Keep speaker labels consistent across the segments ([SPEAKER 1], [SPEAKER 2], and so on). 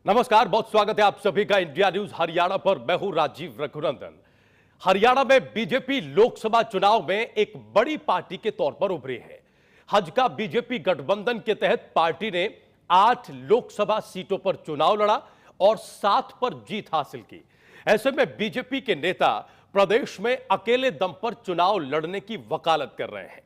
[SPEAKER 1] नमस्कार, बहुत स्वागत है आप सभी का इंडिया न्यूज हरियाणा पर। मैं हूं राजीव रघुनंदन। हरियाणा में बीजेपी लोकसभा चुनाव में एक बड़ी पार्टी के तौर पर उभरी है। हजका बीजेपी गठबंधन के तहत पार्टी ने 8 लोकसभा सीटों पर चुनाव लड़ा और 7 पर जीत हासिल की। ऐसे में बीजेपी के नेता प्रदेश में अकेले दम पर चुनाव लड़ने की वकालत कर रहे हैं।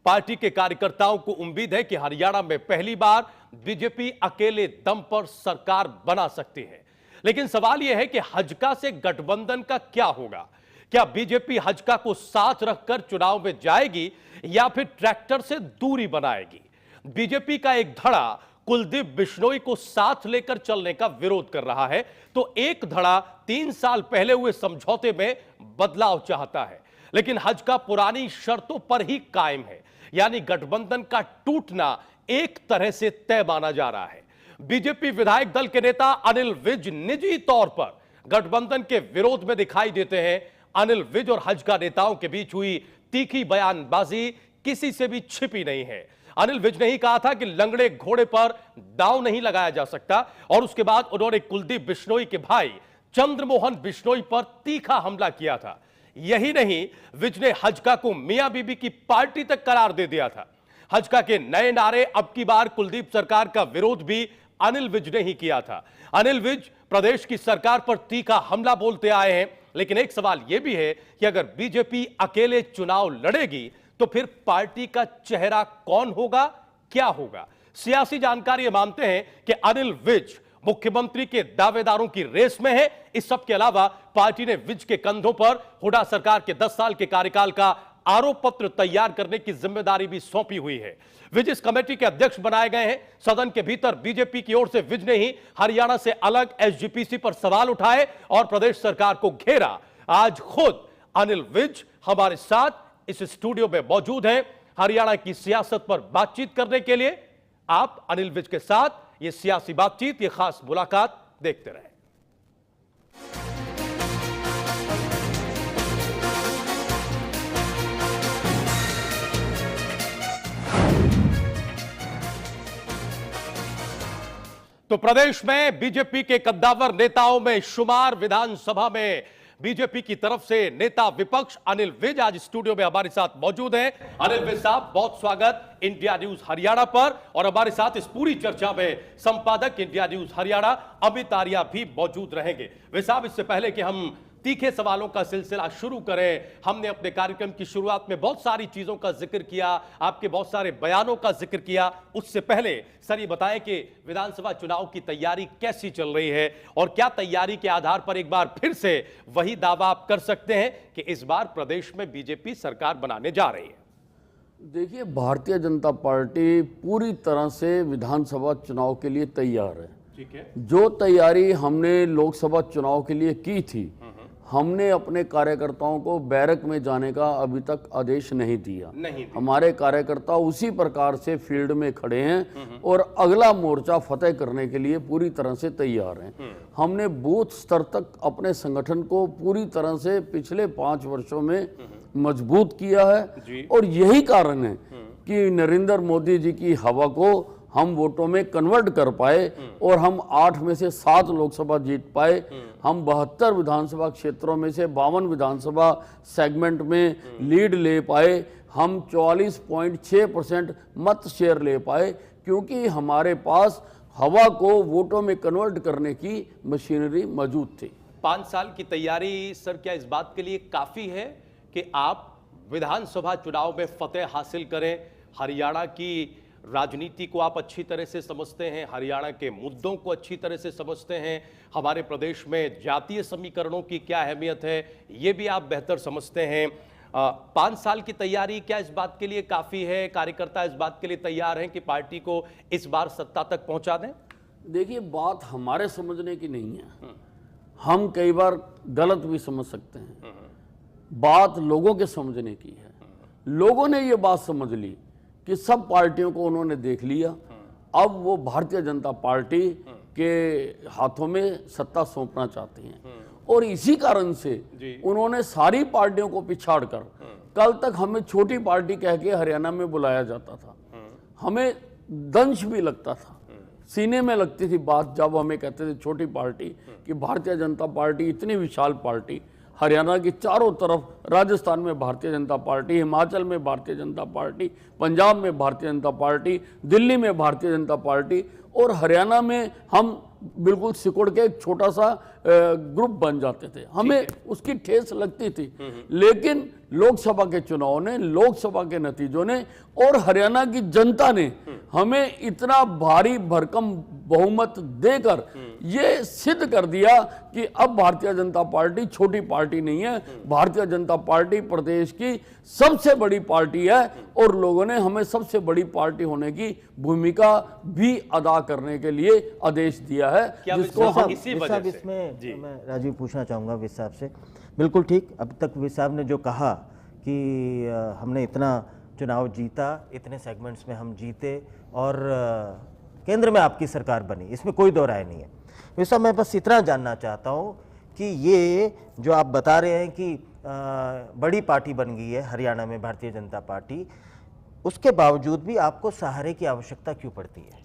[SPEAKER 1] पार्टी के कार्यकर्ताओं को उम्मीद है कि हरियाणा में पहली बार बीजेपी अकेले दम पर सरकार बना सकती है। लेकिन सवाल यह है कि हजका से गठबंधन का क्या होगा? क्या बीजेपी हजका को साथ रखकर चुनाव में जाएगी या फिर ट्रैक्टर से दूरी बनाएगी? बीजेपी का एक धड़ा कुलदीप बिश्नोई को साथ लेकर चलने का विरोध कर रहा है, तो एक धड़ा 3 साल पहले हुए समझौते में बदलाव चाहता है। लेकिन हजका पुरानी शर्तों पर ही कायम है, यानी गठबंधन का टूटना एक तरह से तय माना जा रहा है। बीजेपी विधायक दल के नेता अनिल विज निजी तौर पर गठबंधन के विरोध में दिखाई देते हैं। अनिल विज और हजका नेताओं के बीच हुई तीखी बयानबाजी किसी से भी छिपी नहीं है। अनिल विज ने ही कहा था कि लंगड़े घोड़े पर दांव नहीं लगाया जा सकता, और उसके बाद उन्होंने कुलदीप बिश्नोई के भाई चंद्रमोहन बिश्नोई पर तीखा हमला किया था। यही नहीं, विज ने हजका को मियां बीबी की पार्टी तक करार दे दिया था। हजका के नए नारे अब की बार कुलदीप सरकार का विरोध भी अनिल विज ने ही किया था। अनिल विज प्रदेश की सरकार पर तीखा हमला बोलते आए हैं। लेकिन एक सवाल यह भी है कि अगर बीजेपी अकेले चुनाव लड़ेगी तो फिर पार्टी का चेहरा कौन होगा, क्या होगा? सियासी जानकारी मानते हैं कि अनिल विज मुख्यमंत्री के दावेदारों की रेस में है। इस सब के अलावा पार्टी ने विज के कंधों पर हुड्डा सरकार के 10 साल के कार्यकाल का आरोप पत्र तैयार करने की जिम्मेदारी भी सौंपी हुई है। विज इस कमेटी के अध्यक्ष बनाए गए हैं। सदन के भीतर बीजेपी की ओर से विज ने ही हरियाणा से अलग एसजीपीसी पर सवाल उठाए और प्रदेश सरकार को घेरा। आज खुद अनिल विज हमारे साथ इस स्टूडियो में मौजूद हैं हरियाणा की सियासत पर बातचीत करने के लिए। आप अनिल विज के साथ ये सियासी बातचीत, ये खास मुलाकात देखते रहें। तो प्रदेश में बीजेपी के कद्दावर नेताओं में शुमार विधानसभा में बीजेपी की तरफ से नेता विपक्ष अनिल विज आज स्टूडियो में हमारे साथ मौजूद हैं। अनिल विज साहब, बहुत स्वागत इंडिया न्यूज हरियाणा पर। और हमारे साथ इस पूरी चर्चा में संपादक इंडिया न्यूज हरियाणा अमित आर्या भी मौजूद रहेंगे। विज साहब, इससे पहले कि हम तीखे सवालों का सिलसिला शुरू करें, हमने अपने कार्यक्रम की शुरुआत में बहुत सारी चीजों का जिक्र किया, आपके बहुत सारे बयानों का जिक्र किया। उससे पहले सर ये बताएं कि विधानसभा चुनाव की तैयारी कैसी चल रही है और क्या तैयारी के आधार पर एक बार फिर से वही दावा आप कर सकते हैं कि इस बार प्रदेश में बीजेपी सरकार बनाने जा रही है?
[SPEAKER 2] देखिए, भारतीय जनता पार्टी पूरी तरह से विधानसभा चुनाव के लिए तैयार है।
[SPEAKER 1] ठीक है।
[SPEAKER 2] जो तैयारी हमने लोकसभा चुनाव के लिए की थी, हमने अपने कार्यकर्ताओं को बैरक में जाने का अभी तक आदेश नहीं दिया। हमारे कार्यकर्ता उसी प्रकार से फील्ड में खड़े हैं और अगला मोर्चा फतेह करने के लिए पूरी तरह से तैयार हैं। हमने बूथ स्तर तक अपने संगठन को पूरी तरह से पिछले 5 वर्षों में मजबूत किया है और यही कारण है कि नरेंद्र मोदी जी की हवा को हम वोटों में कन्वर्ट कर पाए और हम 8 में से 7 लोकसभा जीत पाए। हम 72 विधानसभा क्षेत्रों में से 52 विधानसभा सेगमेंट में लीड ले पाए। हम 44.6% मत शेयर ले पाए क्योंकि हमारे पास हवा को वोटों में कन्वर्ट करने की मशीनरी मौजूद थी।
[SPEAKER 1] 5 साल की तैयारी सर क्या इस बात के लिए काफी है कि आप विधानसभा चुनाव में फतेह हासिल करें? हरियाणा की राजनीति को आप अच्छी तरह से समझते हैं, हरियाणा के मुद्दों को अच्छी तरह से समझते हैं, हमारे प्रदेश में जातीय समीकरणों की क्या अहमियत है ये भी आप बेहतर समझते हैं। 5 साल की तैयारी क्या इस बात के लिए काफी है? कार्यकर्ता इस बात के लिए तैयार हैं कि पार्टी को इस बार सत्ता तक पहुंचा दें?
[SPEAKER 2] देखिए, बात हमारे समझने की नहीं है, हम कई बार गलत भी समझ सकते हैं। बात लोगों के समझने की है। लोगों ने ये बात समझ ली कि सब पार्टियों को उन्होंने देख लिया, अब वो भारतीय जनता पार्टी के हाथों में सत्ता सौंपना चाहते हैं और इसी कारण से उन्होंने सारी पार्टियों को पिछाड़कर, कल तक हमें छोटी पार्टी कह के हरियाणा में बुलाया जाता था, हमें दंश भी लगता था सीने में लगती थी बात जब हमें कहते थे छोटी पार्टी, कि भारतीय जनता पार्टी इतनी विशाल पार्टी, हरियाणा की चारों तरफ, राजस्थान में भारतीय जनता पार्टी, हिमाचल में भारतीय जनता पार्टी, पंजाब में भारतीय जनता पार्टी, दिल्ली में भारतीय जनता पार्टी, और हरियाणा में हम बिल्कुल सिकुड़ के एक छोटा सा ग्रुप बन जाते थे, हमें उसकी ठेस लगती थी। लेकिन लोकसभा के चुनाव ने, लोकसभा के नतीजों ने और हरियाणा की जनता ने हमें इतना भारी भरकम बहुमत देकर ये सिद्ध कर दिया कि अब भारतीय जनता पार्टी छोटी पार्टी नहीं है, भारतीय जनता पार्टी प्रदेश की सबसे बड़ी पार्टी है, और लोगों ने हमें सबसे बड़ी पार्टी होने की भूमिका भी अदा करने के लिए आदेश दिया है, जिसको हम
[SPEAKER 1] इसी वजह से
[SPEAKER 3] इसमें मैं राजीव पूछना चाहूँगा विस साहब से। बिल्कुल ठीक, अब तक विस साहब ने जो कहा कि हमने इतना चुनाव जीता, इतने सेगमेंट्स में हम जीते और केंद्र में आपकी सरकार बनी, इसमें कोई दो राय नहीं है। विस साहब, मैं बस इतना जानना चाहता हूँ कि ये जो आप बता रहे हैं कि बड़ी पार्टी बन गई है हरियाणा में भारतीय जनता पार्टी, उसके बावजूद भी आपको सहारे की आवश्यकता क्यों पड़ती है?